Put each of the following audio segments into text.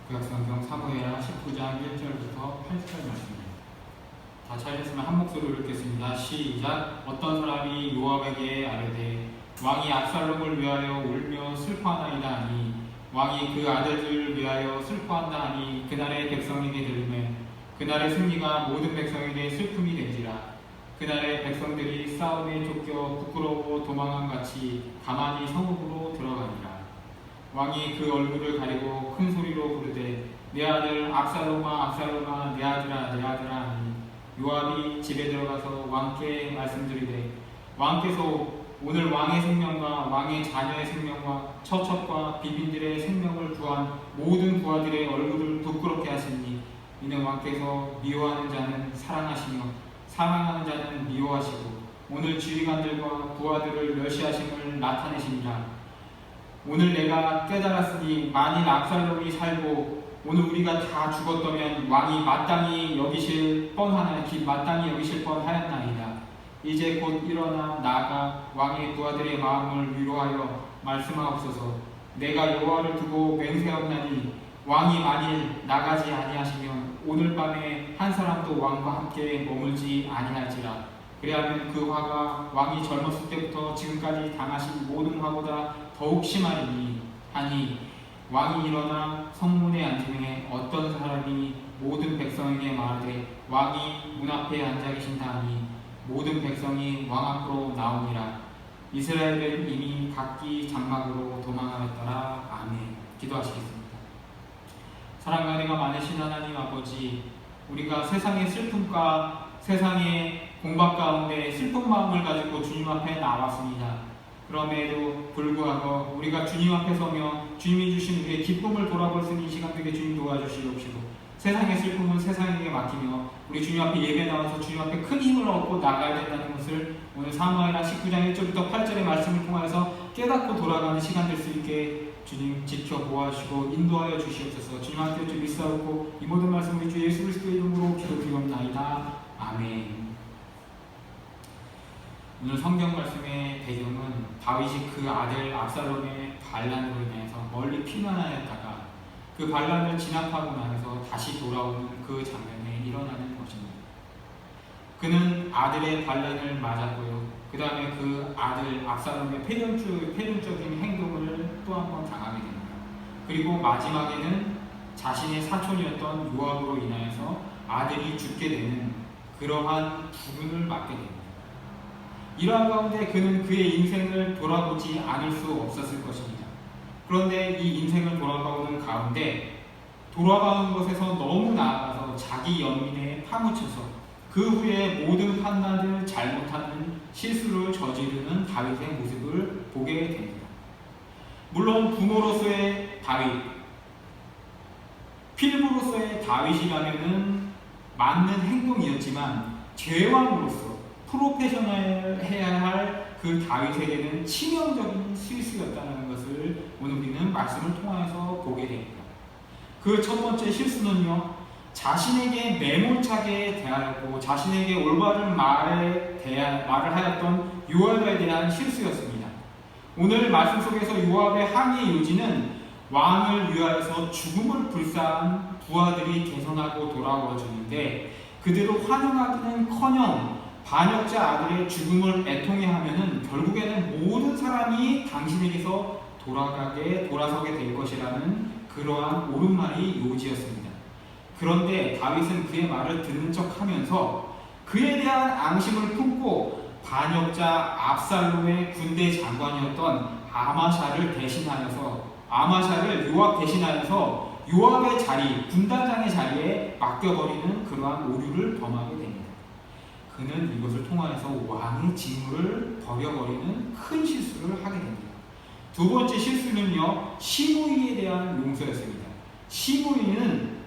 구약성경 사무엘하 19장 1절부터 8절 말씀입니다. 다 찾으셨으면 한 목소리로 읽겠습니다. 시작. 어떤 사람이 요압에게 아뢰되 왕이 압살롬을 위하여 울며 슬퍼하나이다 하니 왕이 그 아들들을 위하여 슬퍼한다 하니 그날의 백성에게 들으면 그날의 승리가 모든 백성에게 슬픔이 된지라. 그날의 백성들이 싸움에 쫓겨 부끄러워 도망한 같이 가만히 성읍으로 들어가니라. 왕이 그 얼굴을 가리고 큰 소리로 부르되 내 아들 압살롬아 압살롬아 내 아들아 내 아들아 하니 요압이 집에 들어가서 왕께 말씀드리되 왕께서 오늘 왕의 생명과 왕의 자녀의 생명과 처첩과 비빈들의 생명을 구한 모든 부하들의 얼굴을 부끄럽게 하시니 이는 왕께서 미워하는 자는 사랑하시며 사랑하는 자는 미워하시고 오늘 지휘관들과 부하들을 멸시하심을 나타내시니라. 오늘 내가 깨달았으니 만일 압살롬이 살고 오늘 우리가 다 죽었다면 왕이 마땅히 여기실 뻔하였나이다. 이제 곧 일어나 나아가 왕의 부하들의 마음을 위로하여 말씀하옵소서. 내가 여호와를 두고 맹세하옵나니 왕이 만일 나가지 아니하시면 오늘 밤에 한 사람도 왕과 함께 머물지 아니할지라. 그리하면 그 화가 왕이 젊었을 때부터 지금까지 당하신 모든 화보다 더욱 심하리니 하니 왕이 일어나 성문에 앉음에 어떤 사람이 모든 백성에게 말하되 왕이 문 앞에 앉아 계신다 하니 모든 백성이 왕 앞으로 나오니라. 이스라엘은 이미 각기 장막으로 도망하였더라. 아멘. 기도하시겠습니다. 사랑과 은혜가 많으신 하나님 아버지, 우리가 세상의 슬픔과 세상의 공박 가운데 슬픈 마음을 가지고 주님 앞에 나왔습니다. 그럼에도 불구하고 우리가 주님 앞에 서며 주님이 주신 우리의 기쁨을 돌아볼 수 있는 이 시간 되게 주님 도와주시옵시고 세상의 슬픔은 세상에게 맡기며 우리 주님 앞에 예배 나와서 주님 앞에 큰 힘을 얻고 나가야 된다는 것을 오늘 사무엘하 19장 1절부터 8절의 말씀을 통하여서 깨닫고 돌아가는 시간 될 수 있게 주님 지켜보아주시고 인도하여 주시옵소서. 주님 함께 주 믿사옵고 이 모든 말씀 우리 주 예수 그리스도의 이름으로 기도드리옵나이다. 아멘. 오늘 성경 말씀의 배경은 다윗이 그 아들 압살롬의 반란으로 인해서 멀리 피난하였다가 그 반란을 진압하고 나서 다시 돌아오는 그 장면에 일어나는 것입니다. 그는 아들의 반란을 맞았고요. 그 다음에 그 아들 압살롬의 패륜적인 행동을 또 한 번 당하게 됩니다. 그리고 마지막에는 자신의 사촌이었던 요압으로 인하여서 아들이 죽게 되는 그러한 죽음을 맞게 됩니다. 이러한 가운데 그는 그의 인생을 돌아보지 않을 수 없었을 것입니다. 그런데 이 인생을 돌아보는 가운데 돌아가는 것에서 너무 나아가서 자기 연민에 파묻혀서 그 후에 모든 판단을 잘못하는 실수를 저지르는 다윗의 모습을 보게 됩니다. 물론 부모로서의 다윗, 필부로서의 다윗이라면은 맞는 행동이었지만 제왕으로서 프로페셔널 해야 할 그 다윗에게는 치명적인 실수였다는 것을 오늘 우리는 말씀을 통해서 보게 됩니다. 그 첫 번째 실수는요, 자신에게 매몰차게 대하였고 자신에게 올바른 말을 하였던 요압에 대한 실수였습니다. 오늘 말씀 속에서 요압의 항의의 요지는 왕을 위하여서 죽음을 불사한 부하들이 개선하고 돌아와 주는데 그대로 환영하기는커녕 반역자 아들의 죽음을 애통해 하면은 결국에는 모든 사람이 당신에게서 돌아서게 될 것이라는 그러한 옳은 말이 요지였습니다. 그런데 다윗은 그의 말을 듣는 척하면서 그에 대한 앙심을 품고 반역자 압살롬의 군대 장관이었던 아마샤를 요압 대신하여서 요압의 자리, 군단장의 자리에 맡겨버리는 그러한 오류를 범하게 됩니다. 그는 이것을 통하여서 왕의 직무를 버려버리는 큰 실수를 하게 됩니다. 두 번째 실수는요, 시므이에 대한 용서였습니다. 시므이는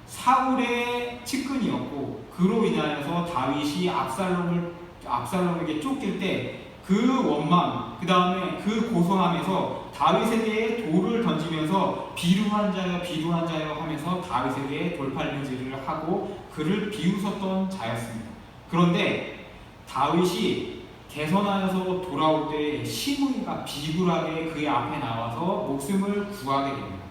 사울의 측근이었고 그로 인하여서 다윗이 압살롬에게 쫓길 때 그 원망, 그 다음에 그 고소함에서 다윗에게 돌을 던지면서 비루한 자여 하면서 다윗에게 돌팔매질을 하고 그를 비웃었던 자였습니다. 그런데 다윗이 개선하여서 돌아올 때 시므이가 비굴하게 그의 앞에 나와서 목숨을 구하게 됩니다.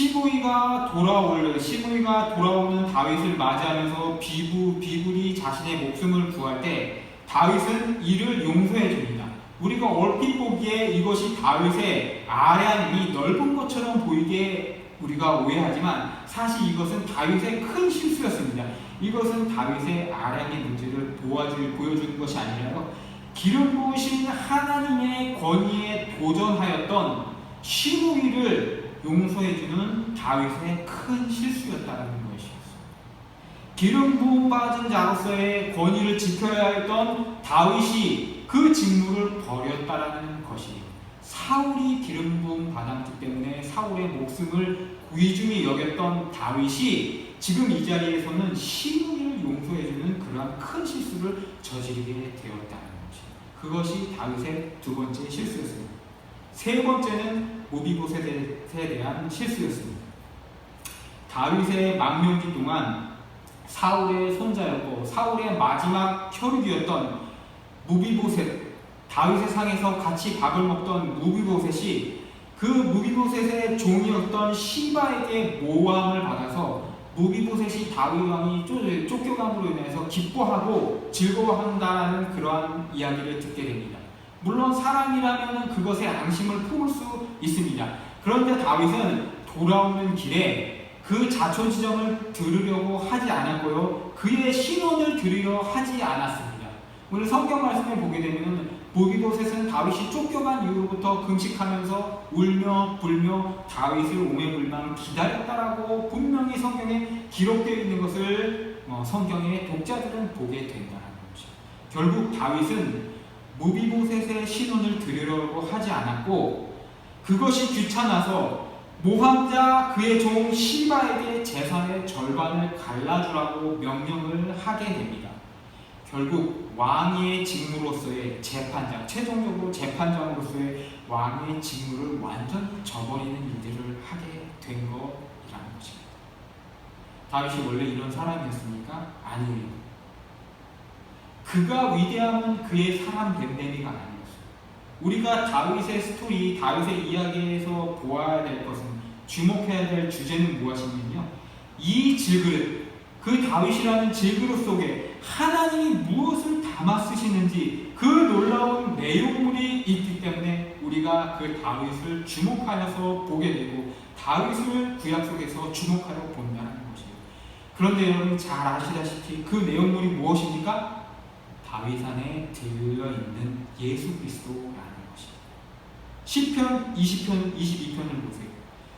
시므이가 돌아오는 다윗을 맞이하면서 비굴이 자신의 목숨을 구할 때 다윗은 이를 용서해 줍니다. 우리가 얼핏 보기에 이것이 다윗의 아량이 넓은 것처럼 보이게 우리가 오해하지만 사실 이것은 다윗의 큰 실수였습니다. 이것은 다윗의 아량의 문제를 보여주는 것이 아니라요, 기름 부으신 하나님의 권위에 도전하였던 시므이를 용서해주는 다윗의 큰 실수였다는 것이었습니다. 기름 부음 받은 자로서의 권위를 지켜야 했던 다윗이 그 직무를 버렸다라는 것이, 사울이 기름 부음 받았기 때문에 사울의 목숨을 귀중히 여겼던 다윗이 지금 이 자리에서는 시므이를 용서해주는 그러한 큰 실수를 저지르게 되었다는 것이, 그것이 다윗의 두 번째 실수였습니다. 세 번째는 무비보셋에 대한 실수였습니다. 다윗의 망명기 동안 사울의 손자였고 사울의 마지막 혈육이었던 무비보셋, 다윗의 상에서 같이 밥을 먹던 무비보셋이 그 무비보셋의 종이었던 시바에게 모함을 받아서 무비보셋이 다윗 왕이 쫓겨감으로 인해서 기뻐하고 즐거워한다는 그러한 이야기를 듣게 됩니다. 물론 사람이라면 그것에 앙심을 품을 수 있습니다. 그런데 다윗은 돌아오는 길에 그 자초지정을 들으려고 하지 않았고요, 그의 신원을 들으려 하지 않았습니다. 오늘 성경 말씀을 보게 되면 무비보셋은 다윗이 쫓겨간 이후부터 금식하면서 울며 불며 다윗을 오매불망 기다렸다라고 분명히 성경에 기록되어 있는 것을 성경의 독자들은 보게 된다는 거죠. 결국 다윗은 무비보셋의 신원을 들으려고 하지 않았고 그것이 귀찮아서 모함자 그의 종 시바에게 재산의 절반을 갈라주라고 명령을 하게 됩니다. 결국 왕의 직무로서의 재판장, 최종적으로 재판장으로서의 왕의 직무를 완전히 저버리는 일들을 하게 된 것이라는 것입니다. 다윗이 원래 이런 사람이었습니까? 아니에요. 그가 위대함은 그의 사람 됨됨이가 아니었어요. 우리가 다윗의 스토리, 다윗의 이야기에서 보아야 될 것은, 주목해야 될 주제는 무엇이냐면요, 이 질그릇, 그 다윗이라는 질그릇 속에 하나님이 무엇을 담아 쓰시는지 그 놀라운 내용물이 있기 때문에 우리가 그 다윗을 주목하여서 보게 되고 다윗을 구약 속에서 주목하여 본다는 것이에요. 그런데 여러분 잘 아시다시피 그 내용물이 무엇입니까? 다윗 안에 들려있는 예수 그리스도라는 것입니다. 시편 20편, 22편을 보세요.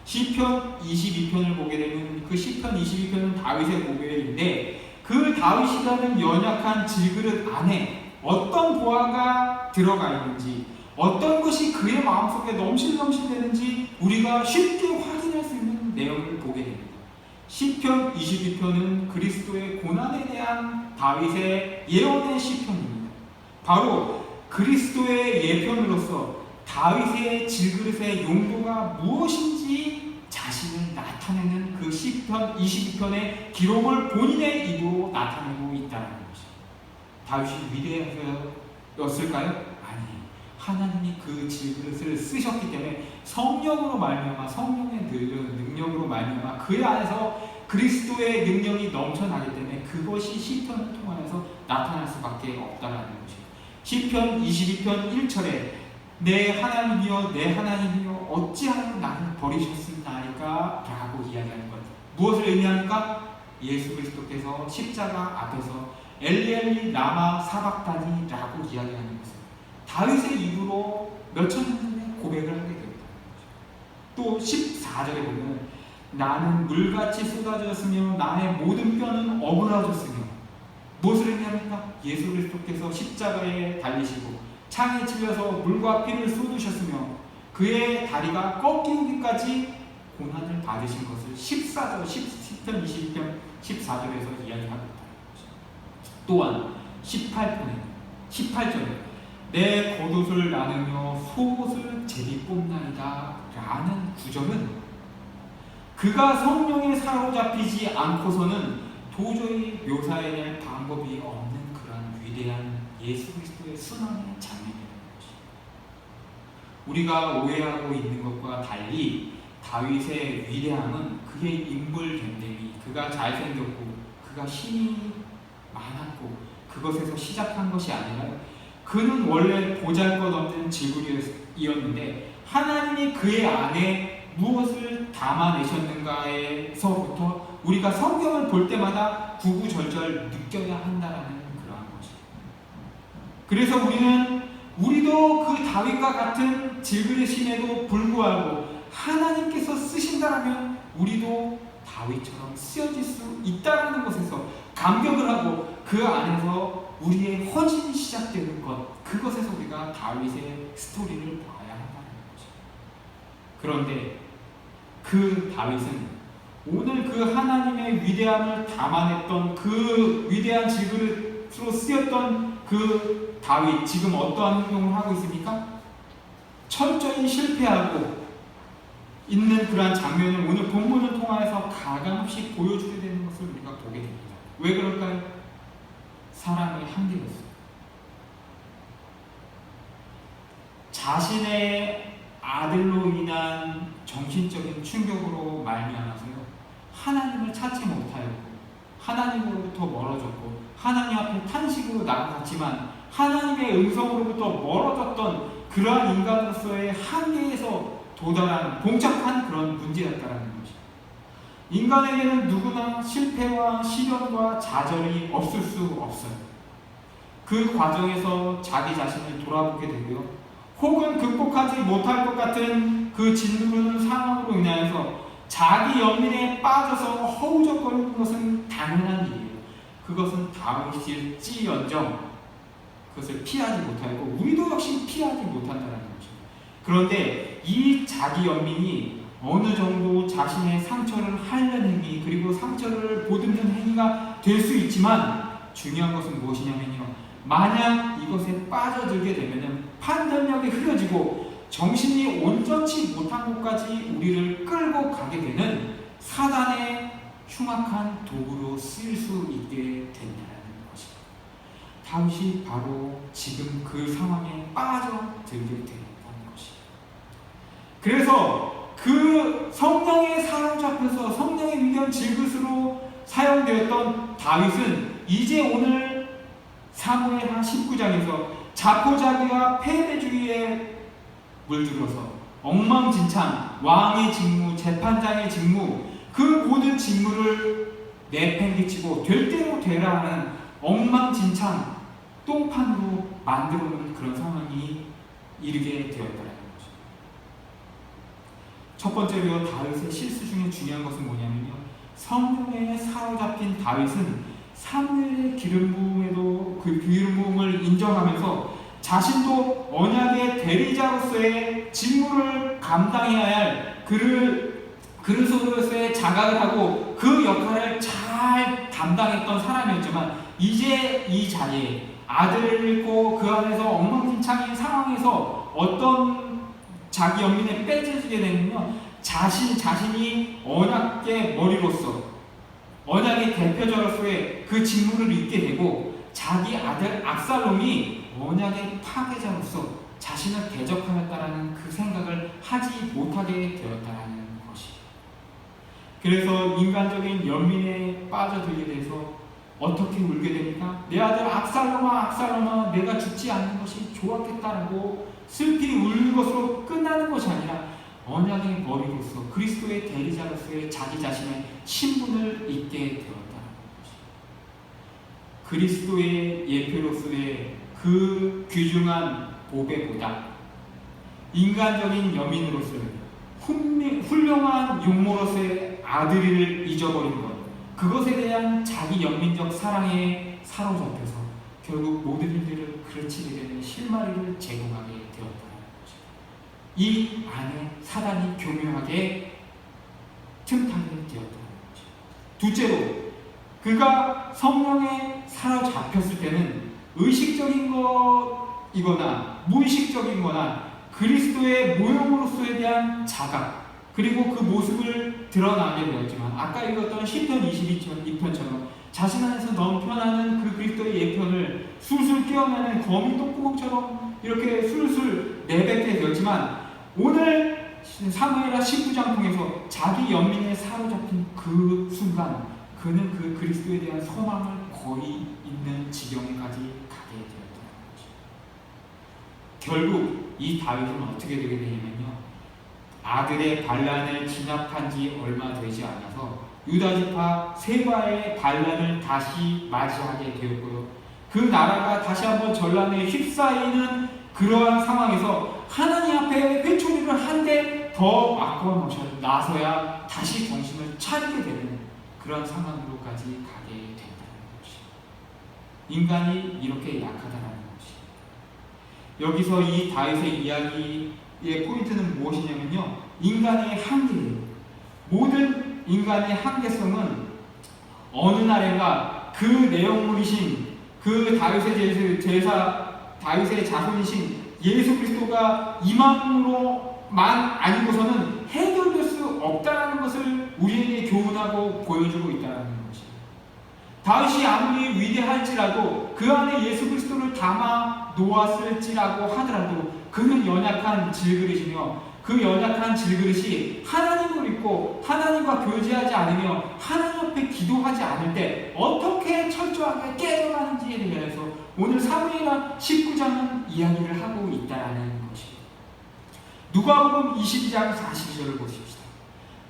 시편 22편을 보게 되면 그 시편 22편은 다윗의 고백인데 그 다윗이라는 연약한 질그릇 안에 어떤 보화가 들어가 있는지, 어떤 것이 그의 마음속에 넘실넘실되는지 우리가 쉽게 확인할 수 있는 내용을 보게 됩니다. 시편 22편은 그리스도의 고난에 대한 다윗의 예언의 시편입니다. 바로 그리스도의 예편으로서 다윗의 질그릇의 용도가 무엇인지 자신을 나타내는 그 시편 22편의 기록을 본인의 입으로 나타내고 있다는 것입니다. 다윗이 위대했을까요? 아니에요. 하나님이 그 질그릇을 쓰셨기 때문에 성령으로 말미암아, 성령의 능력으로 말미암아 그 안에서 그리스도의 능력이 넘쳐나기 때문에 그것이 시편을 통하여서 나타날 수밖에 없다는 것입니다. 시편 22편 1절에 내 하나님이여 내 하나님이여 어찌하여 나를 버리셨습니까? 라고 이야기하는 것. 무엇을 의미합니까? 예수 그리스도께서 십자가 앞에서 엘리 라마 사박다니 라고 이야기하는 것입니다. 다윗의 입으로 몇천 년 전에 고백을 하게 됩니다. 또 14절에 보면 나는 물같이 쏟아졌으며 나의 모든 뼈는 어그러졌으며, 무엇을 의미합니까? 예수 그리스도께서 십자가에 달리시고 창에 찔려서 물과 피를 쏟으셨으며 그의 다리가 꺾이기까지 고난을 받으신 것을 14절, 10편 22편 14절에서 이야기하고 있다. 또한 18절에 내 겉옷을 나누며 속옷을 제비뽑나이다 라는 구절은 그가 성령에 사로잡히지 않고서는 도저히 묘사해낼 방법이 없는 그런 위대한 예수 그리스도의 순환의 장면이라는 것입니다. 우리가 오해하고 있는 것과 달리 다윗의 위대함은 그의 인물 됨됨이, 그가 잘생겼고 그가 힘이 많았고 그것에서 시작한 것이 아니라 그는 원래 보잘것없는 질구리였는데 하나님이 그의 안에 무엇을 담아내셨는가에서부터 우리가 성경을 볼 때마다 구구절절 느껴야 한다라는 그러한 것입니다. 그래서 우리도 그 다윗과 같은 질그릇임에도 불구하고 하나님께서 쓰신다라면 우리도 다윗처럼 쓰여질 수 있다는 것에서 감격을 하고 그 안에서 우리의 헌신이 시작되는 것, 그것에서 우리가 다윗의 스토리를 봐야 한다는 거죠. 그런데 그 다윗은 오늘 그 하나님의 위대함을 담아냈던 그 위대한 질그릇으로 쓰였던 그 다윗, 지금 어떠한 행동을 하고 있습니까? 철저히 실패하고 있는 그러한 장면을 오늘 본문을 통하여서 가감없이 보여주게 되는 것을 우리가 보게 됩니다. 왜 그럴까요? 사람의 한계였어요. 자신의 아들로 인한 정신적인 충격으로 말미암아서요, 하나님을 찾지 못하였고 하나님으로부터 멀어졌고 하나님 앞에 탄식으로 나아갔지만 하나님의 음성으로부터 멀어졌던 그러한 인간으로서의 한계에서 도달한 봉착한 그런 문제였다라는 것입니다. 인간에게는 누구나 실패와 시련과 좌절이 없을 수 없어요. 그 과정에서 자기 자신을 돌아보게 되고요, 혹은 극복하지 못할 것 같은 그 짓누르는 상황으로 인하여서 자기 연민에 빠져서 허우적거리는 것은 당연한 일이에요. 그것은 다윗일지언정 그것을 피하지 못하고 우리도 역시 피하지 못한다는 것입니다. 그런데 이 자기 연민이 어느 정도 자신의 상처를 핥는 행위, 그리고 상처를 보듬는 행위가 될 수 있지만 중요한 것은 무엇이냐면요, 만약 이것에 빠져들게 되면 판단력이 흐려지고 정신이 온전치 못한 곳까지 우리를 끌고 가게 되는 사단의 흉악한 도구로 쓰일 수 있게 된다는 것입니다. 다윗이 바로 지금 그 상황에 빠져들게 된다는 것입니다. 그래서 그 성령에 사로잡혀서 성령의 위대한 질그릇으로 사용되었던 다윗은 이제 오늘 사무엘하 19장에서 자포자기와 패배주의에 물들어서 엉망진창, 왕의 직무, 재판장의 직무, 그 모든 직무를 내팽개치고 될 대로 되라 하는 엉망진창 똥판으로 만들어놓은 그런 상황이 이르게 되었다는 거죠. 첫 번째로 다윗의 실수 중에 중요한 것은 뭐냐면요, 성령에 사로잡힌 다윗은 사무엘의 기름 부음에도 그 기름 부음을 인정하면서 자신도 언약의 대리자로서의 직무를 감당해야 할 그릇으로서의 자각을 하고 그 역할을 잘 담당했던 사람이었지만 이제 이 자리에 아들을 잃고 그 안에서 엉망진창인 상황에서 어떤 자기 연민에 빼앗기게 되면요, 자신이 언약의 머리로서 언약의 대표자로서의 그 직무를 잊게 되고 자기 아들 압살롬이 언약의 파괴자로서 자신을 대적하였다라는 그 생각을 하지 못하게 되었다라는 것이. 그래서 인간적인 연민에 빠져들게 돼서 어떻게 울게 됩니까? 내 아들 압살롬아, 내가 죽지 않는 것이 좋았겠다라고 슬피 울는 것으로 끝나는 것이 아니라 언약의 머리로서 그리스도의 대리자로서의 자기 자신의 신분을 잊게 되었다는 것입니다. 그리스도의 예표로서의 그 귀중한 보배보다 인간적인 여민으로서의 훌륭한 용모로서의 아들을 잊어버린 것, 그것에 대한 자기 연민적 사랑에 사로잡혀서 결국 모든 일들을 그르치게 되는 실마리를 제공하게 되었다는 거죠. 이 안에 사단이 교묘하게 틈타게 되었다는 거죠. 둘째로, 그가 성령에 사로잡혔을 때는 의식적인 것이거나 무의식적인 거나 그리스도의 모형으로서에 대한 자각, 그리고 그 모습을 드러나게 되었지만 아까 읽었던 시편 22편처럼 자신 안에서 넘쳐나는 그 그리스도의 예편을 술술 깨어나는 거미 똥구멍처럼 이렇게 술술 내뱉게 되었지만 오늘 사무엘하 19장 통해서 자기 연민에 사로잡힌 그 순간 그는 그 그리스도에 대한 소망을 거의 있는 지경까지 가게 되었다는 거죠. 결국 이 다윗은 어떻게 되게 되냐면요, 아들의 반란을 진압한 지 얼마 되지 않아서 유다지파 세바의 반란을 다시 맞이하게 되었고요, 그 나라가 다시 한번 전란에 휩싸이는 그러한 상황에서 하나님 앞에 회초리를 한 대 더 맞고 나서야 다시 정신을 차리게 되는 그런 상황으로까지 가게 된다는 것이, 인간이 이렇게 약하다는 것이. 여기서 이 다윗의 이야기의 포인트는 무엇이냐면요, 인간의 한계예요. 모든 인간의 한계성은 어느 날인가 그 내용물이신 그 다윗의 다윗의 자손이신 예수 그리스도가 임함으로만 아니고서는 해결될 수 없다는 것을 우리에게 교훈하고 보여주고 있다는 것이에요. 다윗이 아무리 위대할지라도 그 안에 예수 그리스도를 담아 놓았을지라고 하더라도 그는 연약한 질그릇이며 그 연약한 질그릇이 하나님을 믿고 하나님과 교제하지 않으며 하나님 앞에 기도하지 않을 때 어떻게 철저하게 깨져가는지에 대해서 오늘 사무엘하 19장은 이야기를 하고 있다는 것입니다. 누가복음 22장 42절을 보십시다.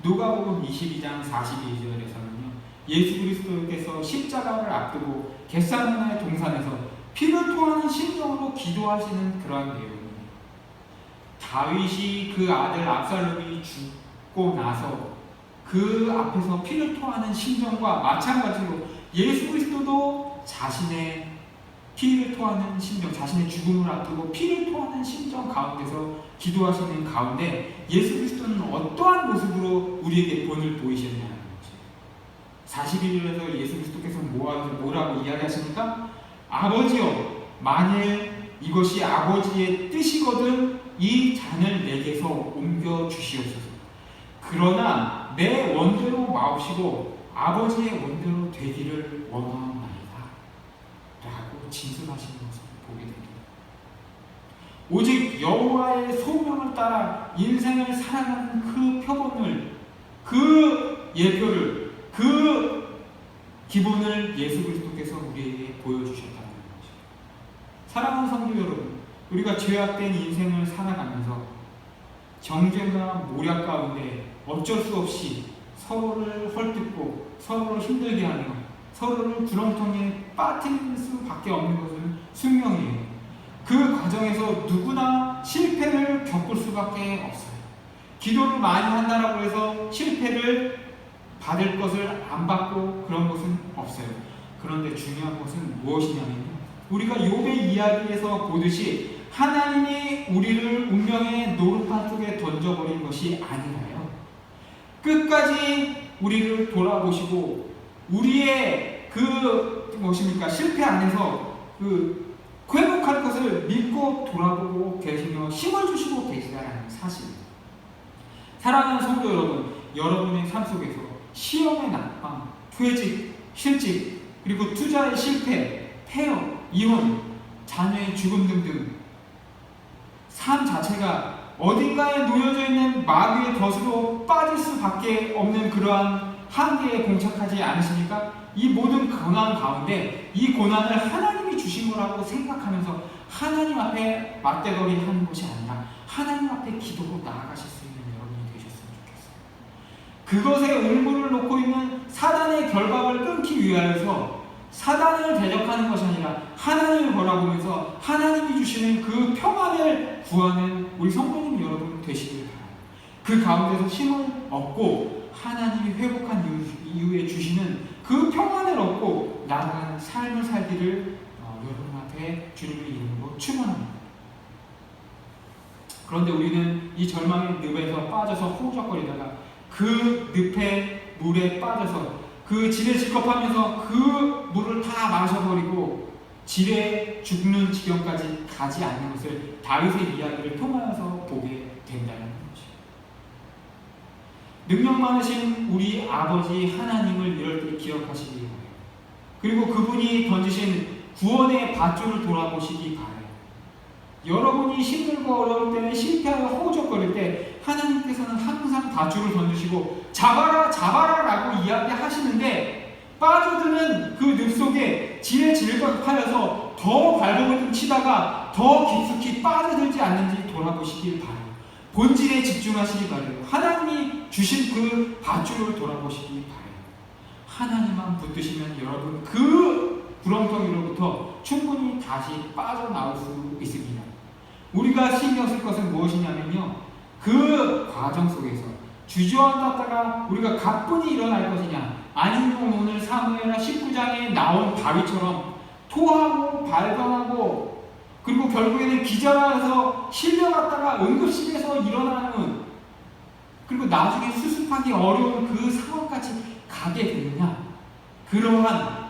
누가복음 22장 42절에서는요, 예수 그리스도께서 십자가를 앞두고 겟세마네 동산에서 피를 토하는 심정으로 기도하시는 그러한 내용입니다. 다윗이 그 아들 압살롬이 죽고 나서 그 앞에서 피를 토하는 심정과 마찬가지로 예수 그리스도도 자신의 피를 토하는 심정, 자신의 죽음을 앞두고 피를 토하는 심정 가운데서 기도하시는 가운데 예수 그리스도는 어떠한 모습으로 우리에게 본을 보이셨냐는 거죠. 41절에서 예수 그리스도께서 뭐라고 이야기하십니까? 아버지여, 만일 이것이 아버지의 뜻이거든 이 잔을 내게서 옮겨 주시옵소서. 그러나 내 원대로 마옵시고 아버지의 원대로 되기를 원하옵나이다 라고 진술하시는 것을 보게 됩니다. 오직 여호와의 소명을 따라 인생을 살아가는 그 표본을, 그 예표를, 그 기본을 예수 그리스도께서 우리에게 보여주셨다는 것입니다. 사랑하는 성도 여러분, 우리가 죄악된 인생을 살아가면서 정죄나 모략 가운데 어쩔 수 없이 서로를 헐뜯고 서로를 힘들게 하며 서로를 구렁텅이에 빠뜨릴 수밖에 없는 것은 숙명이에요. 그 과정에서 누구나 실패를 겪을 수밖에 없어요. 기도를 많이 한다라고 해서 실패를 받을 것을 안 받고 그런 것은 없어요. 그런데 중요한 것은 무엇이냐면요, 우리가 욥의 이야기에서 보듯이 하나님이 우리를 운명의 노릇판 속에 던져버린 것이 아니라요, 끝까지 우리를 돌아보시고 우리의 실패 안에서 회복할 것을 믿고 돌아보고 계시며 힘을 주시고 계시다는 사실입니다. 사랑하는 성도 여러분, 여러분의 삶 속에서 시험의 낙방, 퇴직, 실직, 그리고 투자의 실패, 폐업, 이혼, 자녀의 죽음 등등 삶 자체가 어딘가에 놓여져 있는 마귀의 덫으로 빠질 수밖에 없는 그러한 한계에 봉착하지 않으십니까? 이 모든 고난 가운데 이 고난을 하나님이 주신 거라고 생각하면서 하나님 앞에 맞대거리 하는 것이 아니라 하나님 앞에 기도로 나아가실 수 있는 여러분이 되셨으면 좋겠어요. 그것에 올무를 놓고 있는 사단의 결박을 끊기 위하여서 사단을 대적하는 것이 아니라 하나님을 바라보면서 하나님이 주시는 그 평안을 구하는 우리 성도님 여러분 되시길 바랍니다. 그 가운데서 힘을 얻고 하나님이 회복한 이후에 주시는 그 평안을 얻고 나아가는 삶을 살기를 여러분한테 주님의 이름으로 축원합니다. 그런데 우리는 이 절망의 늪에서 빠져서 호적거리다가 그 늪의 물에 빠져서 그 지레 질겁하면서 그 물을 다 마셔버리고 지레 죽는 지경까지 가지 않는 것을 다윗의 이야기를 통하여서 보게 된다는 것입니다. 능력 많으신 우리 아버지 하나님을 이럴 때 기억하시기 바라요. 그리고 그분이 던지신 구원의 밧줄을 돌아보시기 바라요. 여러분이 힘들고 어려울 때는 실패하여 허우적거릴 때 하나님께서는 항상 밧줄을 던지시고 잡아라 잡아라 라고 이야기하시는데 빠져드는 그 늪 속에 지레 질퍽하여서 더 발버둥 치다가 더 깊숙이 빠져들지 않는지 돌아보시길 바라요. 본질에 집중하시기 바라요. 하나님이 주신 그 밧줄을 돌아보시기 바라요. 하나님만 붙드시면 여러분 그 구렁텅이로부터 충분히 다시 빠져나올 수 있습니다. 우리가 신경 쓸 것은 무엇이냐면요, 그 과정 속에서 주저앉았다가 우리가 가뿐히 일어날 것이냐, 아니면 오늘 사무엘하 19장에 나온 다윗처럼 토하고 발광하고 그리고 결국에는 기절하여서 실려갔다가 응급실에서 일어나는, 그리고 나중에 수습하기 어려운 그 상황까지 가게 되느냐, 그러한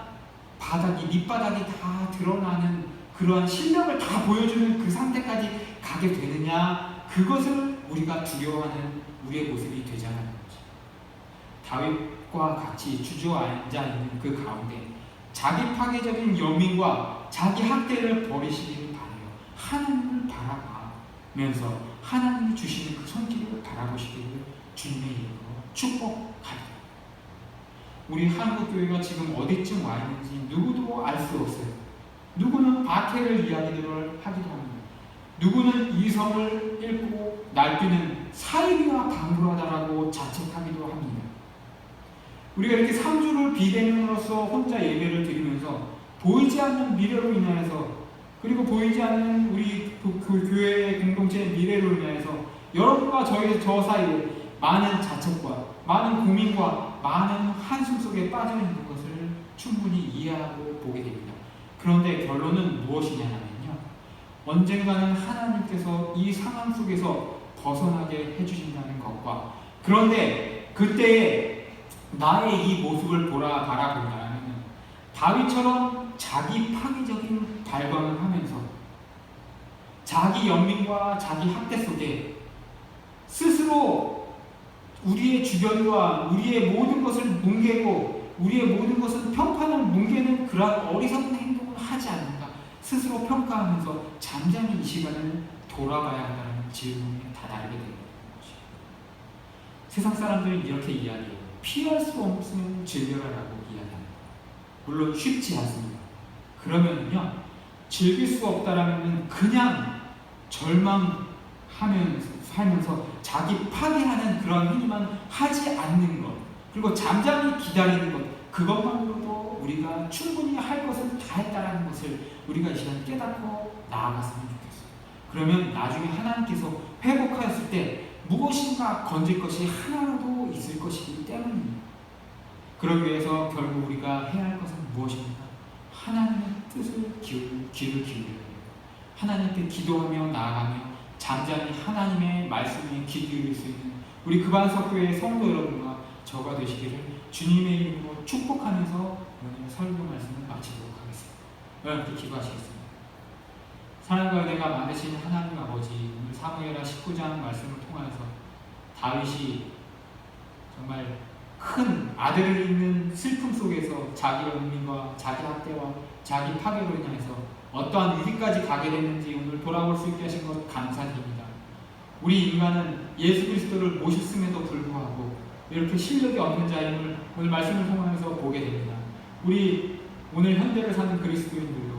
바닥이 밑바닥이 다 드러나는 그러한 실력을 다 보여주는 그 상태까지 가게 되느냐, 그것을 우리가 두려워하는 우리의 모습이 되잖아요. 다윗과 같이 주저앉아 있는 그 가운데 자기 파괴적인 연민과 자기 학대를 버리시기를 바라요. 하나님을 바라보면서 하나님이 주시는 그 손길을 바라보시기를 주님의 이름으로 축복합니다. 우리 한국교회가 지금 어디쯤 와 있는지 누구도 알 수 없어요. 누구는 박해를 이야기들을 하기도 합니다. 누구는 이성을 잃고 날뛰는 사이비와 방불하다라고 자책하기도 합니다. 우리가 이렇게 3주를 비대면으로서 혼자 예배를 드리면서 보이지 않는 미래로 인하여서, 그리고 보이지 않는 우리 그 교회의 공동체의 미래로 인하여서 여러분과 저 사이에 많은 자책과 많은 고민과 많은 한숨 속에 빠져 있는 것을 충분히 이해하고 보게 됩니다. 그런데 결론은 무엇이냐면요, 언젠가는 하나님께서 이 상황 속에서 벗어나게 해주신다는 것과, 그런데 그때에 나의 이 모습을 바라본다면 다윗처럼 자기 파괴적인 발광을 하면서 자기 연민과 자기 학대 속에 스스로 우리의 주변과 우리의 모든 것을 뭉개고 우리의 모든 것을 평판을 뭉개는 그러한 어리석은 행동을 하지 않는가, 스스로 평가하면서 잠잠히 이 시간을 돌아봐야 한다는 질문에 다다르게 되는 것입니다. 세상 사람들은 이렇게 이야기해요. 피할 수 없는 즐겨라라고 이야기합니다. 물론 쉽지 않습니다. 그러면요, 즐길 수 없다라면 그냥 절망하면서 살면서 자기 파괴하는 그런 행위만 하지 않는 것, 그리고 잠잠히 기다리는 것, 그것만으로도 우리가 충분히 할 것은 다 했다라는 것을 우리가 이 시간 깨닫고 나아갔으면 좋겠어요. 그러면 나중에 하나님께서 회복하였을 때 무엇인가 건질 것이 하나라도 있을 것이기 때문입니다. 그러기 위해서 결국 우리가 해야 할 것은 무엇입니까? 하나님의 뜻을 귀를 기울여야 합니다. 하나님께 기도하며 나아가며 잠잠히 하나님의 말씀에 귀 기울일 수 있는 우리 금안석교회의 성도 여러분과 저가 되시기를 주님의 이름으로 축복하면서 오늘 설교 말씀을 마치도록 하겠습니다. 여러분께 기도하시겠습니다. 사랑과 은혜가 많으신 하나님 아버지, 오늘 사무엘하 19장 말씀을 통하여서 다윗이 정말 큰 아들을 잃는 슬픔 속에서 자기 연민과 자기 학대와 자기 파괴로 인해서 어떠한 위기까지 가게 됐는지 오늘 돌아볼 수 있게 하신 것 감사드립니다. 우리 인간은 예수 그리스도를 모셨음에도 불구하고 이렇게 실력이 없는 자임을 오늘 말씀을 통하여서 보게 됩니다. 우리 오늘 현대를 사는 그리스도인들도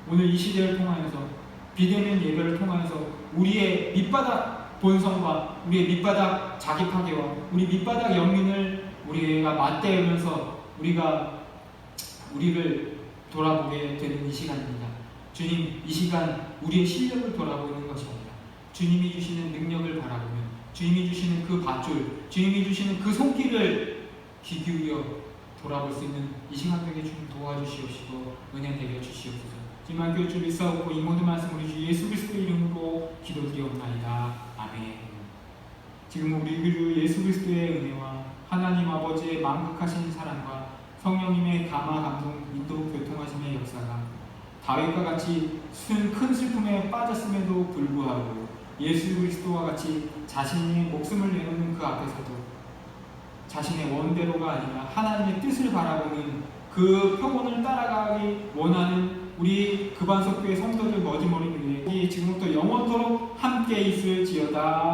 오늘 이 시대를 통하여서 비대면 예배를 통하여서 우리의 밑바닥 본성과 우리의 밑바닥 자기 파괴와 우리 밑바닥 연민을 우리가 맞대으면서 우리를 돌아보게 되는 이 시간입니다. 주님, 이 시간 우리의 실력을 돌아보는 것이 아니라 주님이 주시는 능력을 바라보며 주님이 주시는 그 밧줄, 주님이 주시는 그 손길을 귀 기울여 돌아볼 수 있는 이 시간 되게 주님 도와주시옵시고 은혜 내려 주시옵소서. 지만 교주를 있사옵고 이 모든 말씀 우리 주 예수 그리스도의 이름으로 기도드리옵나이다. 아멘. 지금 우리 주 예수 그리스도의 은혜와 하나님 아버지의 만극하신 사랑과 성령님의 감화 감동 인도 교통하심의 역사가 다윗과 같이 큰 슬픔에 빠졌음에도 불구하고 예수 그리스도와 같이 자신의 목숨을 내놓는 그 앞에서도 자신의 원대로가 아니라 하나님의 뜻을 바라보는 그 표본을 따라가기 원하는 우리 급안석교회 성도들 머지머리 위에 지금부터 영원토록 함께 있을지어다.